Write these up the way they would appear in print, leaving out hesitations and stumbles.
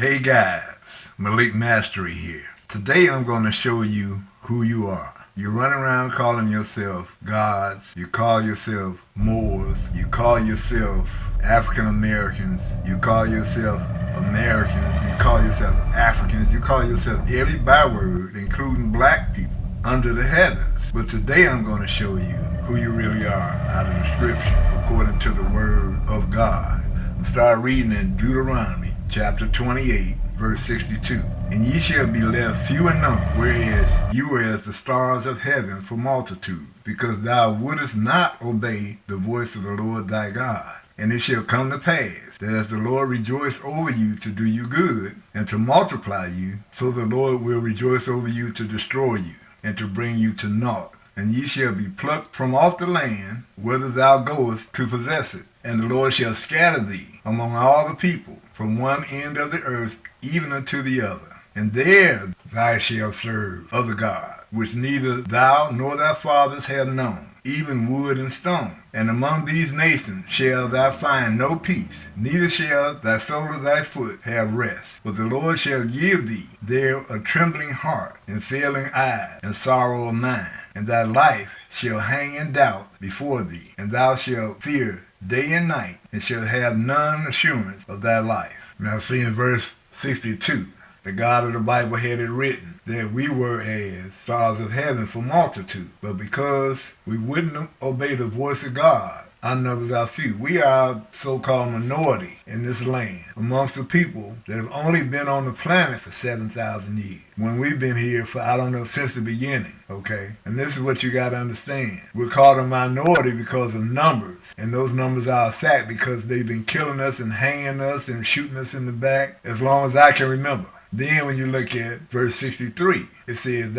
Hey guys, Malik Mastery here. Today I'm going to show you who you are. You run around calling yourself gods, you call yourself Moors, you call yourself African Americans, you call yourself Americans, you call yourself Africans, you call yourself every byword, including black people, under the heavens. But today I'm going to show you who you really are out of the scripture, according to the word of God. I'm start reading in Deuteronomy chapter 28, verse 62. And ye shall be left few in number, whereas you were as the stars of heaven for multitude, because thou wouldest not obey the voice of the Lord thy God. And it shall come to pass that as the Lord rejoice over you to do you good, and to multiply you, so the Lord will rejoice over you to destroy you, and to bring you to naught. And ye shall be plucked from off the land, whither thou goest to possess it. And the Lord shall scatter thee among all the people, from one end of the earth even unto the other. And there thou shalt serve other gods, which neither thou nor thy fathers have known, even wood and stone. And among these nations shall thou find no peace, neither shall thy sole of thy foot have rest. But the Lord shall give thee there a trembling heart, and failing eyes, and sorrow of mind. And thy life shall hang in doubt before thee, and thou shalt fear day and night, and shalt have none assurance of thy life. Now see in verse 62, the God of the Bible had it written that we were as stars of heaven for multitude. But because we wouldn't obey the voice of God, our numbers are few. We are a so-called minority in this land amongst the people that have only been on the planet for 7,000 years, when we've been here for, I don't know, since the beginning, okay? And this is what you got to understand. We're called a minority because of numbers, and those numbers are a fact because they've been killing us and hanging us and shooting us in the back as long as I can remember. Then when you look at verse 63, it says,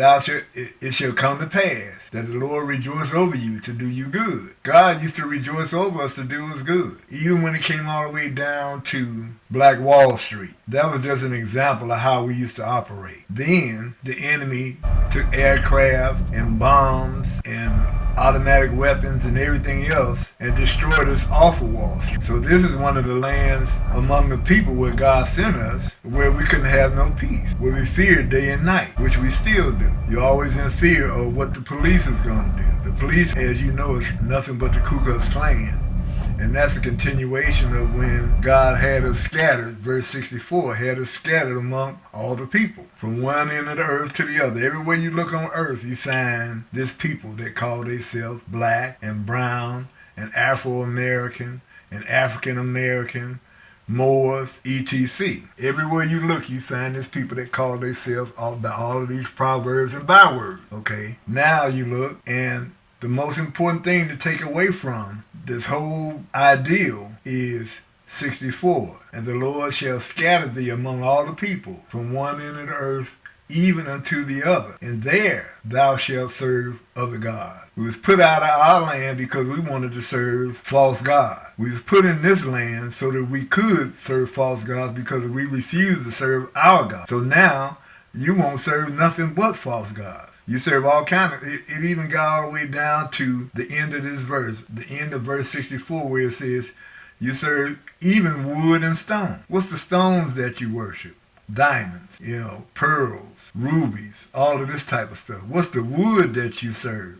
it shall come to pass that the Lord rejoice over you to do you good. God used to rejoice over us to do us good. Even when it came all the way down to Black Wall Street. That was just an example of how we used to operate. Then the enemy took aircraft and bombs and automatic weapons and everything else and destroyed us off of Wall Street. So this is one of the lands among the people where God sent us, where we couldn't have no peace, where we feared day and night, which we still do. You're always in fear of what the police is going to do. The police, as you know, is nothing but the Ku Klux Klan. And that's a continuation of when God had us scattered, verse 64, had us scattered among all the people, from one end of the earth to the other. Everywhere you look on earth, you find this people that call themselves black and brown and Afro-American and African-American, Moors, etc. Everywhere you look, you find this people that call themselves by all of these proverbs and bywords, okay? Now you look, and the most important thing to take away from this whole ideal is 64. And the Lord shall scatter thee among all the people, from one end of the earth even unto the other. And there thou shalt serve other gods. We was put out of our land because we wanted to serve false gods. We was put in this land so that we could serve false gods because we refused to serve our God. So now you won't serve nothing but false gods. You serve all kind of, it even got all the way down to the end of this verse, the end of verse 64, where it says, you serve even wood and stone. What's the stones that you worship? Diamonds, pearls, rubies, all of this type of stuff. What's the wood that you serve?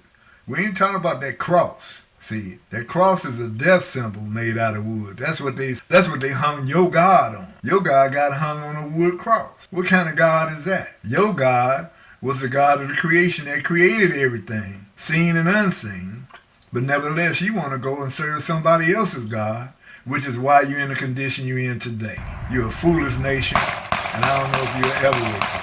We ain't talking about that cross. See, that cross is a death symbol made out of wood. That's what they hung your God on. Your God got hung on a wood cross. What kind of God is that? Your God was the God of the creation that created everything, seen and unseen. But nevertheless, you want to go and serve somebody else's God, which is why you're in the condition you're in today. You're a foolish nation, and I don't know if you'll ever wake up.